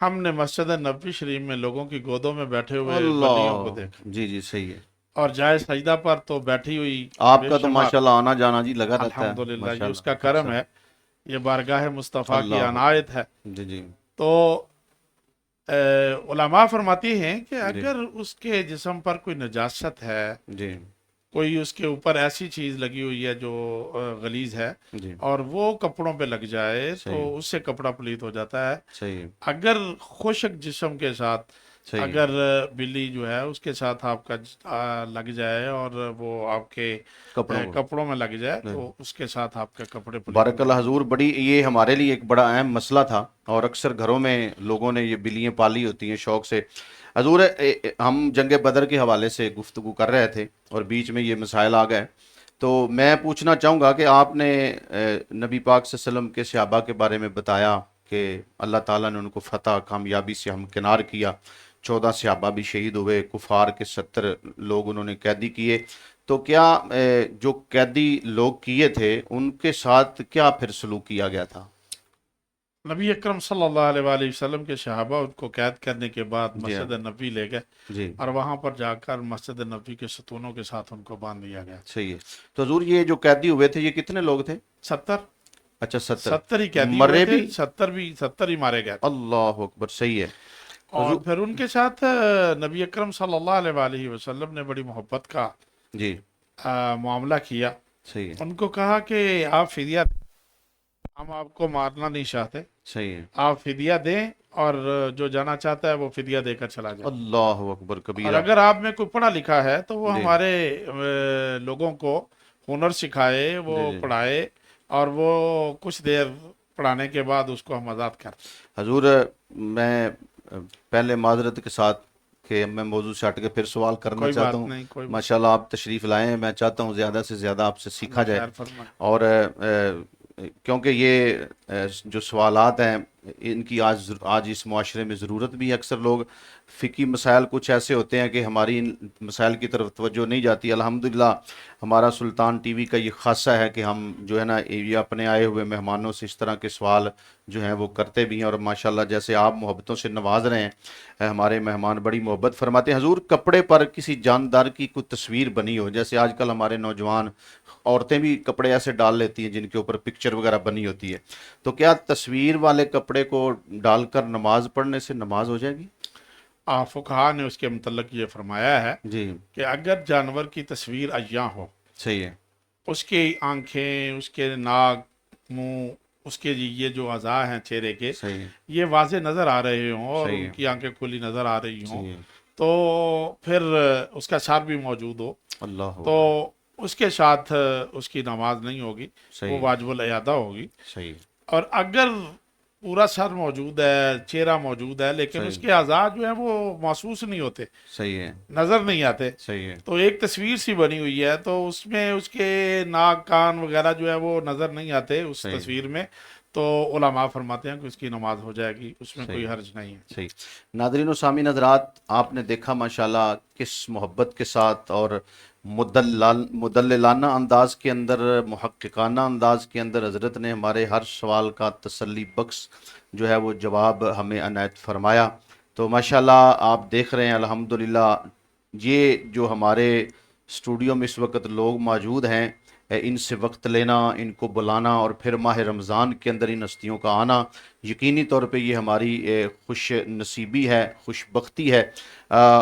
ہم نے مسجد نبوی شریف میں لوگوں کی گودوں میں بیٹھے ہوئے بلیوں کو اللہ، دیکھا، جی جی، صحیح ہے، اور جائے سجدہ پر تو بیٹھی ہوئی آپ بے کا تو شمار، ماشاءاللہ آنا جانا جی لگا رہتا ہے، الحمدللہ یہ اس ماشاءاللہ، کا اچھا، کرم ہے، یہ بارگاہ مصطفیٰ کی اللہ، عنایت ہے۔ جی جی تو علماء فرماتی ہیں کہ جی اگر اس کے جسم پر کوئی نجاست ہے، جی کوئی اس کے اوپر ایسی چیز لگی ہوئی ہے جو غلیظ ہے، جی، اور وہ کپڑوں پہ لگ جائے صحیح، تو اس سے کپڑا پلیت ہو جاتا ہے۔ صحیح، اگر خشک جسم کے ساتھ صحیح، اگر بلی جو ہے اس کے ساتھ آپ کا لگ جائے اور وہ آپ کے کپڑوں کو، کپڑوں میں لگ جائے تو اس کے ساتھ آپ کے کپڑے پلیت بارک اللہ نہیں حضور، بڑی یہ ہمارے لیے ایک بڑا اہم مسئلہ تھا، اور اکثر گھروں میں لوگوں نے یہ بلیاں پالی ہوتی ہیں شوق سے۔ حضور ہم جنگ بدر کے حوالے سے گفتگو کر رہے تھے اور بیچ میں یہ مسائل آ گئے، تو میں پوچھنا چاہوں گا کہ آپ نے نبی پاک صلی اللہ علیہ وسلم کے صحابہ کے بارے میں بتایا کہ اللہ تعالیٰ نے ان کو فتح کامیابی سے ہمکنار کیا، 14 صحابہ بھی شہید ہوئے، کفار کے 70 لوگ انہوں نے قیدی کیے، تو کیا جو قیدی لوگ کیے تھے ان کے ساتھ کیا پھر سلوک کیا گیا تھا؟ نبی اکرم صلی اللہ علیہ وآلہ وسلم کے صحابہ ان کو قید کرنے کے بعد جی مسجد نبوی لے گئے، جی، اور وہاں پر جا کر مسجد نبوی کے ستونوں کے ساتھ ان کو باندھ دیا گیا۔ صحیح ہے، تو حضور یہ جو قیدی ہوئے تھے یہ کتنے لوگ تھے؟ 70 اچھا، 70 70 ہی قیدی مرے ہوئے تھے، بھی؟ 70 ہی مارے گئے تھے۔ اللہ اکبر، صحیح ہے اور حضور، پھر ان کے ساتھ نبی اکرم صلی اللہ علیہ وآلہ وسلم نے بڑی محبت کا جی معاملہ کیا۔ صحیح ہے، ان کو کہا کہ آپ فدیہ دیں، ہم آپ کو مارنا نہیں چاہتے، صحیح ہے، آپ فدیہ دیں، اور جو جانا چاہتا ہے وہ فدیہ دے کر چلا جائے۔ اللہ اکبر اور کبیرہ، اگر آپ میں کوئی پڑھا لکھا ہے تو وہ جی ہمارے لوگوں کو ہنر سکھائے، وہ جی جی، پڑھائے، اور وہ کچھ دیر پڑھانے کے بعد اس کو ہم آزاد کرتے۔ حضور میں پہلے معذرت کے ساتھ کہ میں موضوع سے ہٹ کے پھر سوال کرنا کوئی چاہتا بات ہوں، نہیں، کوئی ماشاءاللہ آپ تشریف لائے ہیں، میں چاہتا ہوں زیادہ سے زیادہ آپ سے سیکھا اللہ جائے، خیر فرمائے۔ اور کیونکہ یہ جو سوالات ہیں ان کی آج اس معاشرے میں ضرورت بھی ہے، اکثر لوگ فقہی مسائل کچھ ایسے ہوتے ہیں کہ ہماری ان مسائل کی طرف توجہ نہیں جاتی۔ الحمدللہ ہمارا سلطان ٹی وی کا یہ خاصہ ہے کہ ہم جو ہے نا یہ اپنے آئے ہوئے مہمانوں سے اس طرح کے سوال جو ہیں وہ کرتے بھی ہیں، اور ماشاءاللہ جیسے آپ محبتوں سے نواز رہے ہیں، ہمارے مہمان بڑی محبت فرماتے ہیں۔ حضور کپڑے پر کسی جاندار کی کوئی تصویر بنی ہو، جیسے آج کل ہمارے نوجوان عورتیں بھی کپڑے ایسے ڈال لیتی ہیں جن کے اوپر پکچر وغیرہ بنی ہوتی ہے، تو کیا تصویر والے کپڑے کو ڈال کر نماز پڑھنے سے نماز ہو جائے گی؟ فقہا نے اس کے متعلق یہ فرمایا ہے جی کہ اگر جانور کی تصویر عیاں ہو، صحیح ہے، اس کی آنکھیں، اس کے ناک، منہ، اس کے یہ جو اعضاء ہیں چہرے کے، صحیح ہے، یہ واضح نظر آ رہے ہوں اور صحیح ان ہے، کی آنکھیں کھلی نظر آ رہی ہوں، صحیح ہے، تو پھر اس کا سار بھی موجود ہو اللہ تو اکبر، اس کے ساتھ اس کی نماز نہیں ہوگی، صحیح وہ ہے، واجب الاعادہ ہوگی۔ صحیح، اور اگر پورا سر موجود ہے، چہرہ موجود ہے، لیکن اس صحیح، کے اعضاء جو ہیں وہ محسوس نہیں ہوتے، صحیح ہے، نظر نہیں آتے، صحیح ہے، تو ایک تصویر سی بنی ہوئی ہے تو اس میں اس کے ناک، کان وغیرہ جو ہے وہ نظر نہیں آتے اس صحیح، تصویر میں، تو علماء فرماتے ہیں کہ اس کی نماز ہو جائے گی، اس میں کوئی صحیح، حرج نہیں ہے۔ صحیح۔ ناظرین و سامعین حضرات، آپ نے دیکھا ماشاءاللہ کس محبت کے ساتھ اور مدللانہ انداز کے اندر، محققانہ انداز کے اندر حضرت نے ہمارے ہر سوال کا تسلی بخش جو ہے وہ جواب ہمیں عنایت فرمایا۔ تو ماشاءاللہ آپ دیکھ رہے ہیں الحمدللہ یہ جو ہمارے اسٹوڈیو میں اس وقت لوگ موجود ہیں، ان سے وقت لینا، ان کو بلانا، اور پھر ماہ رمضان کے اندر ان ہستیوں کا آنا، یقینی طور پہ یہ ہماری خوش نصیبی ہے، خوش بختی ہے۔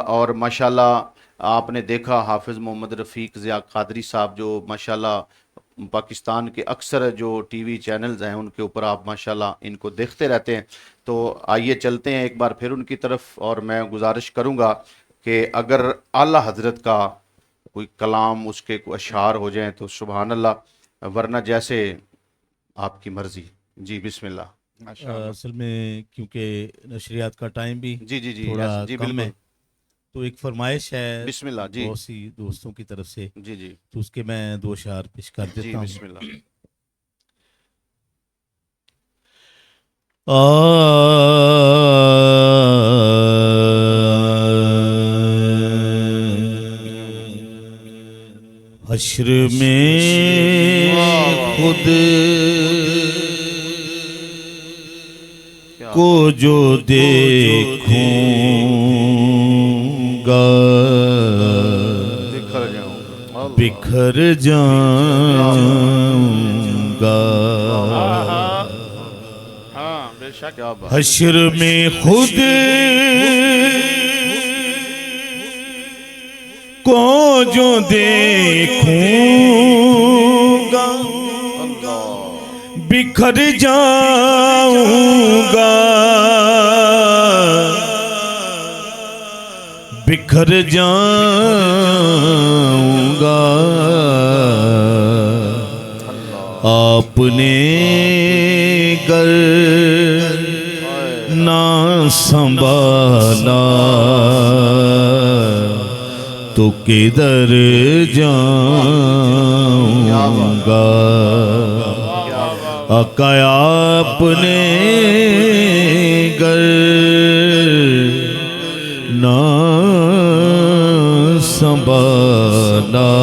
اور ماشاءاللہ آپ نے دیکھا حافظ محمد رفیق ضیاء قادری صاحب جو ماشاءاللہ پاکستان کے اکثر جو ٹی وی چینلز ہیں ان کے اوپر آپ ماشاءاللہ ان کو دیکھتے رہتے ہیں، تو آئیے چلتے ہیں ایک بار پھر ان کی طرف، اور میں گزارش کروں گا کہ اگر اعلیٰ حضرت کا کوئی کلام، اس کے کوئی اشعار ہو جائیں تو سبحان اللہ، ورنہ جیسے آپ کی مرضی. جی بسم اللہ. اصل میں کیونکہ نشریات کا ٹائم بھی جی جی جی تھوڑا جی کم ہے، بالکل. تو ایک فرمائش ہے بسم اللہ. جی بہت سی دوستوں کی طرف سے، جی جی تو اس کے میں 2 اشعار پیش کر جی دیتا ہوں. بسم اللہ. حشر میں خود کیا کو جو دیکھوں گا بکھر جاؤں گا. اللہ. بکھر جاؤں گا. ہاں بے شک. کیا بات. حشر میں خود کو جو دیکھوں گا اللہ. بکھر جاؤں گا. بکھر جاؤں گا. آپ نے گر نہ سنبھالا تو کدھر جاؤں گا. آقا آپ نے گر نہ سنبھالا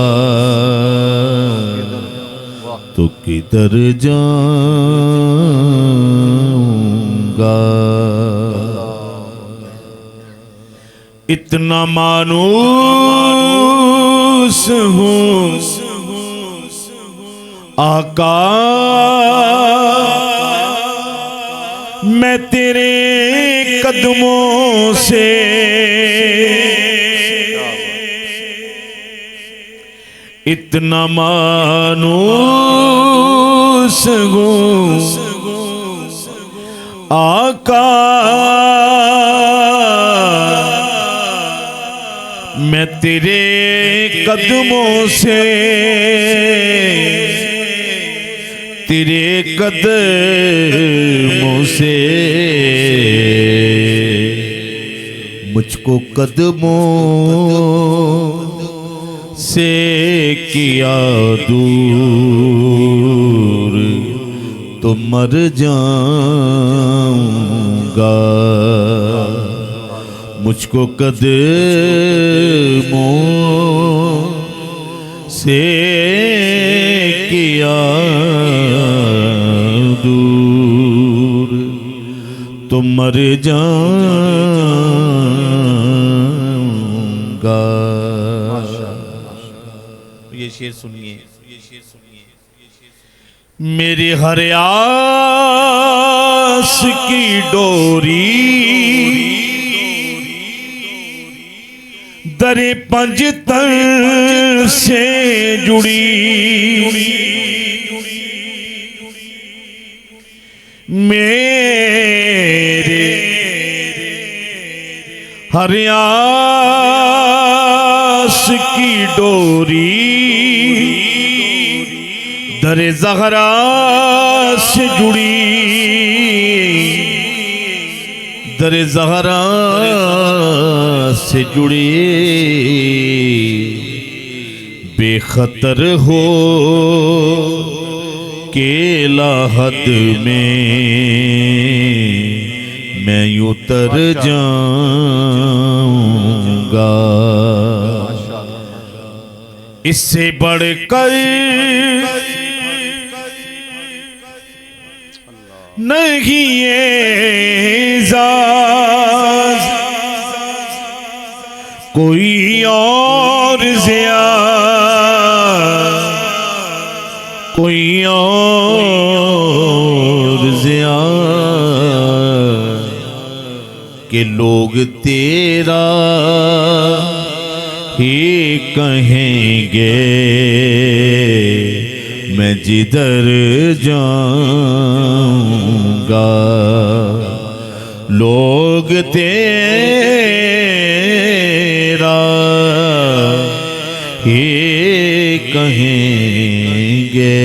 تو کدھر جاؤں گا. اتنا مانوس ہوں آقا میں تیرے قدموں سے. اتنا مانوس ہوں آقا میں تیرے قدموں سے. تیرے قدموں سے مجھ کو قدموں سے کیا دور تو مر جاؤں گا. مجھ کو قدموں سے کیا دور تو مر جاؤں گا. یہ شعر سنیے. میری ہر آس کی ڈوری در پنجتن سے جڑی. میرے ہر آس کی ڈوری در زہرا سے جڑی. در زہرا سے جڑی. بے خطر ہو کے لاحد میں اتر جاؤں گا. اس سے بڑھ کر نہیں اعزاز کوئی اور کوئی اور کہ لوگ تیرا ہی کہیں گے میں جدھر جاؤں گا. لوگ تیرا ہی کہیں گے